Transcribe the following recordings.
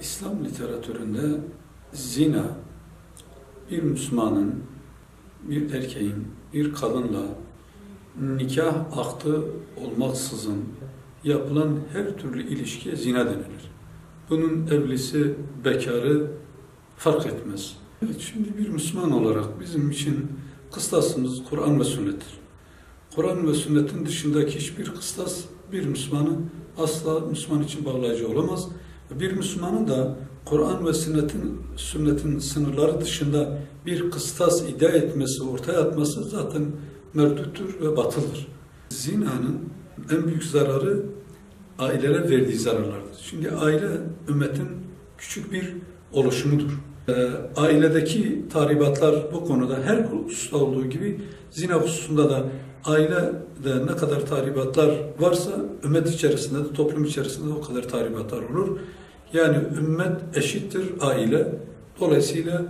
İslam literatüründe zina, bir Müslümanın, bir erkeğin, bir kadınla nikah akdı olmaksızın yapılan her türlü ilişkiye zina denilir. Bunun evlisi, bekarı fark etmez. Evet, şimdi bir Müslüman olarak bizim için kıstasımız Kur'an ve sünnettir. Kur'an ve sünnetin dışındaki hiçbir kıstas bir Müslümanı asla Müslüman için bağlayıcı olamaz. Bir Müslümanın da Kur'an ve sünnetin sınırları dışında bir kıstas iddia etmesi, ortaya atması zaten merduttur ve batıldır. Zinanın en büyük zararı ailelere verdiği zararlardır. Şimdi aile ümmetin küçük bir oluşumudur. Ailedeki tahribatlar bu konuda her hususta olduğu gibi zina hususunda da ailede ne kadar tahribatlar varsa ümmet içerisinde de toplum içerisinde de o kadar tahribatlar olur. Yani ümmet eşittir aile. Dolayısıyla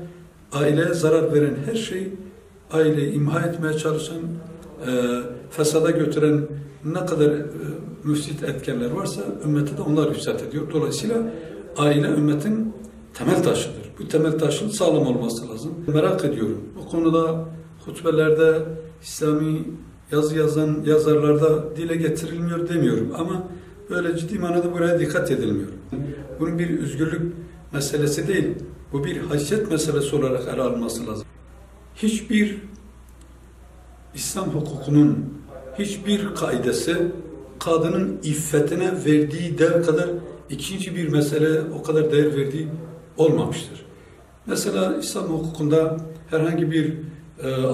aileye zarar veren her şey, aileyi imha etmeye çalışan, fesada götüren ne kadar müfsit etkenler varsa ümmete de onlar ifsad ediyor. Dolayısıyla aile ümmetin temel taşıdır. Bu temel taşın sağlam olması lazım. Merak ediyorum. Bu konuda hutbelerde, İslami yazı yazan yazarlarda dile getirilmiyor demiyorum ama böyle ciddi manada buraya dikkat edilmiyor. Bunun bir özgürlük meselesi değil, bu bir haysiyet meselesi olarak ele alınması lazım. Hiçbir İslam hukukunun hiçbir kaidesi kadının iffetine verdiği değer kadar ikinci bir mesele o kadar değer verdiği olmamıştır. Mesela İslam hukukunda herhangi bir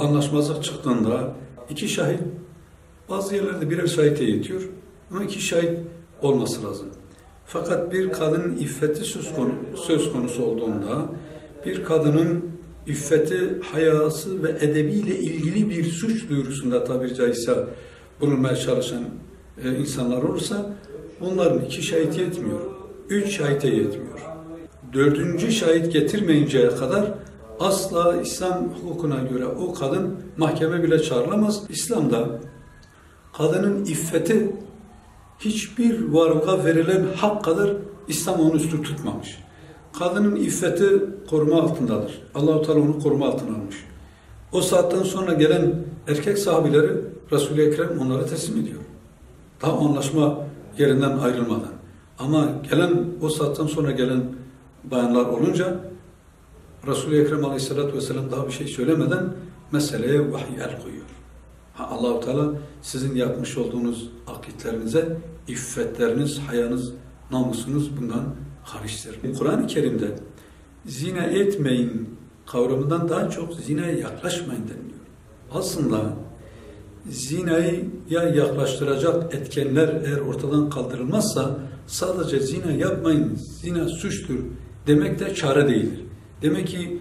anlaşmazlık çıktığında iki şahit, bazı yerlerde birer şahite yetiyor ama iki şahit olması lazım. Fakat bir kadının iffeti söz konusu olduğunda, bir kadının iffeti, hayası ve edebiyle ilgili bir suç duyurusunda tabiri caizse bulunmaya çalışan insanlar olursa, onların iki şahit yetmiyor, üç şahite yetmiyor. Dördüncü şahit getirmeyinceye kadar asla İslam hukukuna göre o kadın mahkeme bile çağrılamaz. İslam'da kadının iffeti hiçbir varlığa verilen hak kadar İslam onu üstün tutmamış. Kadının iffeti koruma altındadır. Allah-u Teala onu koruma altına almış. O saatten sonra gelen erkek sahabileri Resul-i Ekrem onlara teslim ediyor. Daha anlaşma yerinden ayrılmadan. Ama o saatten sonra gelen bayanlar olunca Resul-i Ekrem Aleyhisselatü Vesselam daha bir şey söylemeden meseleye vahiy el koyuyor. Allah-u Teala sizin yapmış olduğunuz akitlerinize iffetleriniz, hayanız, namusunuz bundan hariçtir. Kur'an-ı Kerim'de zina etmeyin kavramından daha çok zinaya yaklaşmayın deniliyor. Aslında zinaya yaklaştıracak etkenler eğer ortadan kaldırılmazsa sadece zina yapmayın, zina suçtur demek de çare değildir. Demek ki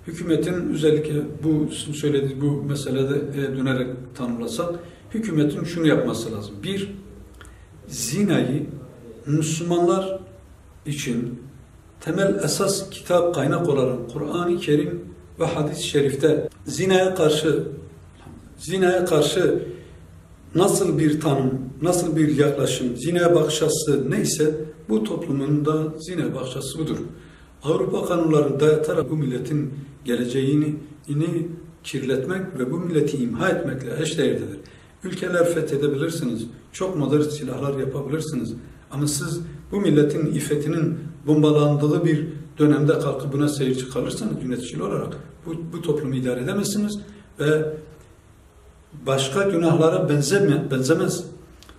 hükümetin özellikle bu söylediği bu meselede dönerek tanımlasak, hükümetin şunu yapması lazım. Bir, zinayı Müslümanlar için temel esas kitap kaynak olarak Kur'an-ı Kerim ve hadis-i şerifte zinaya karşı nasıl bir tanım, nasıl bir yaklaşım, zinaya bakış açısı neyse bu toplumun da zinaya bakış açısı budur. Avrupa kanunlarını dayatarak bu milletin geleceğini kirletmek ve bu milleti imha etmekle eşdeğerdedir. Ülkeler fethedebilirsiniz, çok modern silahlar yapabilirsiniz ama siz bu milletin iffetinin bombalandığı bir dönemde kalkıp buna seyirci kalırsanız yönetici olarak bu toplumu idare edemezsiniz ve başka günahlara benzemez.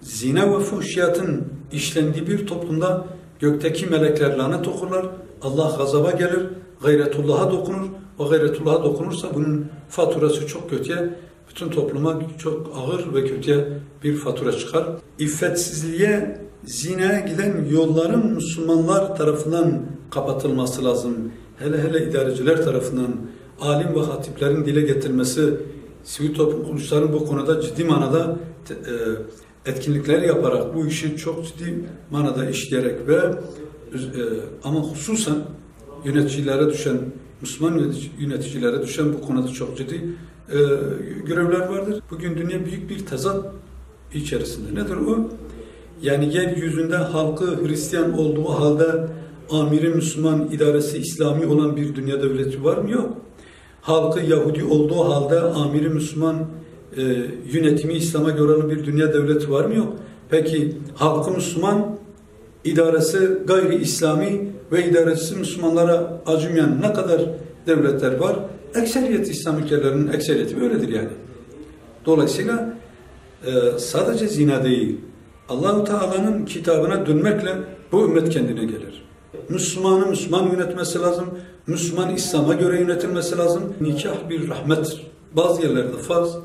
Zina ve fuhşiyatın işlendiği bir toplumda gökteki melekler lanet okurlar, Allah gazaba gelir, gayretullah'a dokunur. O gayretullah'a dokunursa bunun faturası çok kötüye, bütün topluma çok ağır ve kötüye bir fatura çıkar. İffetsizliğe, zinaya giden yolların Müslümanlar tarafından kapatılması lazım. Hele idareciler tarafından, alim ve hatiplerin dile getirmesi, sivil toplum kuruluşlarının bu konuda ciddi manada etkinlikler yaparak bu işi çok ciddi manada işleyerek ve ama hususen yöneticilere düşen, Müslüman yöneticilere düşen bu konuda çok ciddi görevler vardır. Bugün dünya büyük bir tezat içerisinde. Nedir o? Yani yeryüzünde halkı Hristiyan olduğu halde amiri Müslüman, idaresi İslami olan bir dünya devleti var mı? Yok. Halkı Yahudi olduğu halde amiri Müslüman, yönetimi İslam'a göre bir dünya devleti var mı? Yok. Peki halkı Müslüman, idaresi gayri İslami ve idaresi Müslümanlara acımayan ne kadar devletler var? Ekseriyet İslam ülkelerinin ekseriyeti böyledir yani. Dolayısıyla sadece zina değil, Allah-u Teala'nın kitabına dönmekle bu ümmet kendine gelir. Müslümanı Müslüman yönetmesi lazım. Müslüman İslam'a göre yönetilmesi lazım. Nikah bir rahmettir. Bazı yerlerde farz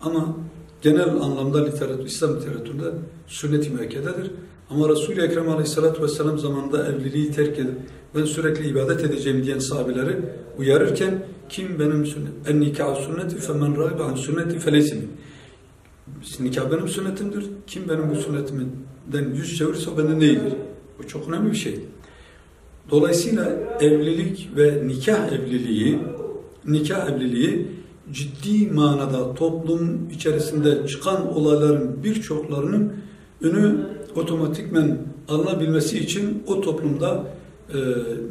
ama genel anlamda İslam literatüründe sünnet-i müekkededir. Ama Resul-i Ekrem Aleyhisselatü Vesselam zamanında evliliği terk edip ben sürekli ibadet edeceğim diyen sahabeleri uyarırken kim benim en nikah sünneti femen râibe an sünneti feleyse min. Nikah benim sünnetimdir. Kim benim bu sünnetimden yüz çevirirse o benden değildir. Bu çok önemli bir şey. Dolayısıyla evlilik ve nikah evliliği ciddi manada toplum içerisinde çıkan olayların birçoklarının önü otomatikmen alınabilmesi için o toplumda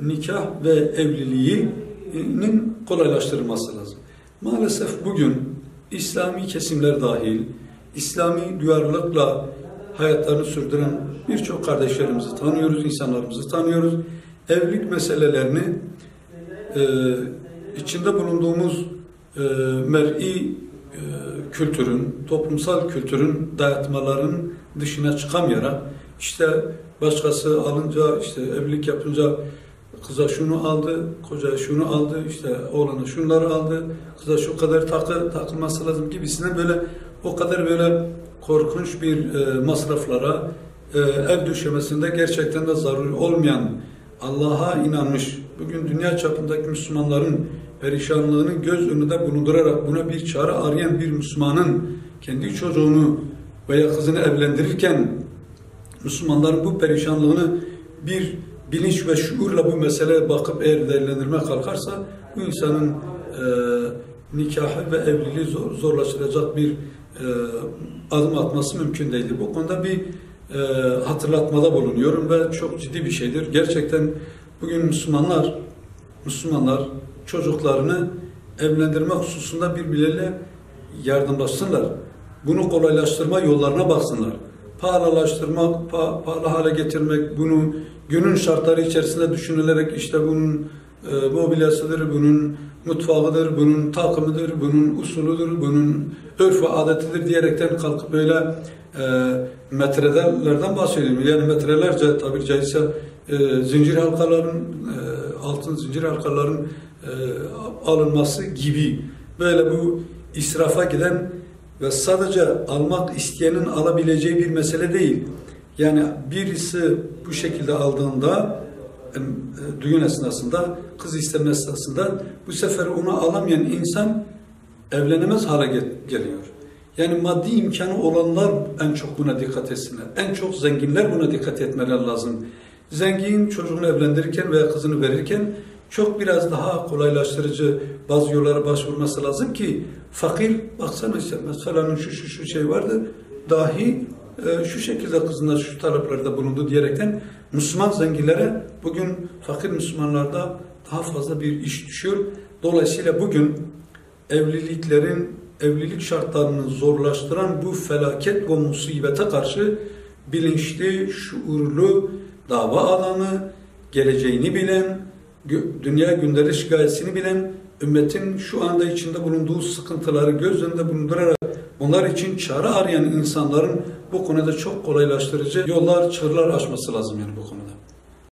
nikah ve evliliğinin kolaylaştırılması lazım. Maalesef bugün İslami kesimler dahil, İslami duyarlılıkla hayatlarını sürdüren birçok kardeşlerimizi tanıyoruz, insanlarımızı tanıyoruz. Evlilik meselelerini içinde bulunduğumuz mer'i kültürün, toplumsal kültürün dayatmaların dışına çıkamayarak işte başkası alınca, işte evlilik yapınca kıza şunu aldı, koca şunu aldı, işte oğlana şunları aldı, kıza şu kadar takılması lazım gibisinden böyle o kadar böyle korkunç bir masraflara ev döşemesinde gerçekten de zaruri olmayan Allah'a inanmış, bugün dünya çapındaki Müslümanların perişanlığını göz önünde bulundurarak buna bir çare arayan bir Müslümanın kendi çocuğunu veya kızını evlendirirken Müslümanların bu perişanlığını bir bilinç ve şuurla bu meseleye bakıp eğer değerlendirmeye kalkarsa bu insanın nikahı ve evliliği zorlaştıracak bir adım atması mümkün değildir. Bu konuda bir hatırlatmada bulunuyorum ve çok ciddi bir şeydir. Gerçekten bugün Müslümanlar çocuklarını evlendirme hususunda birbirleriyle yardımlaşsınlar. Bunu kolaylaştırma yollarına baksınlar. Pahalılaştırmak, pahalı hale getirmek, bunu günün şartları içerisinde düşünülerek işte bunun mobilyasıdır, bunun mutfağıdır, bunun takımıdır, bunun usulüdür, bunun örf ve adetidir diyerekten kalkıp böyle metrelerden bahsediyorum. Yani metrelerce tabiri caizse zincir halkaların, altın zincir halkaların alınması gibi böyle bu israfa giden ve sadece almak isteyenin alabileceği bir mesele değil. Yani birisi bu şekilde aldığında düğün esnasında, kız isteme esnasında bu sefer onu alamayan insan evlenemez hale geliyor. Yani maddi imkanı olanlar en çok buna dikkat etsinler. En çok zenginler buna dikkat etmeleri lazım. Zengin çocuğunu evlendirirken veya kızını verirken çok biraz daha kolaylaştırıcı bazı yollara başvurması lazım ki fakir baksana işte mesela şu şey vardı dahi şu şekilde kızına şu taleplerde bulundu diyerekten Müslüman zenginlere bugün fakir Müslümanlarda daha fazla bir iş düşüyor. Dolayısıyla bugün evlilik şartlarını zorlaştıran bu felaket ve musibete karşı bilinçli, şuurlu dava adamı, geleceğini bilen, dünya gündeliş gayesini bilen, ümmetin şu anda içinde bulunduğu sıkıntıları göz önünde bulundurarak onlar için çare arayan insanların bu konuda çok kolaylaştırıcı yollar, çığırlar açması lazım yani bu konuda.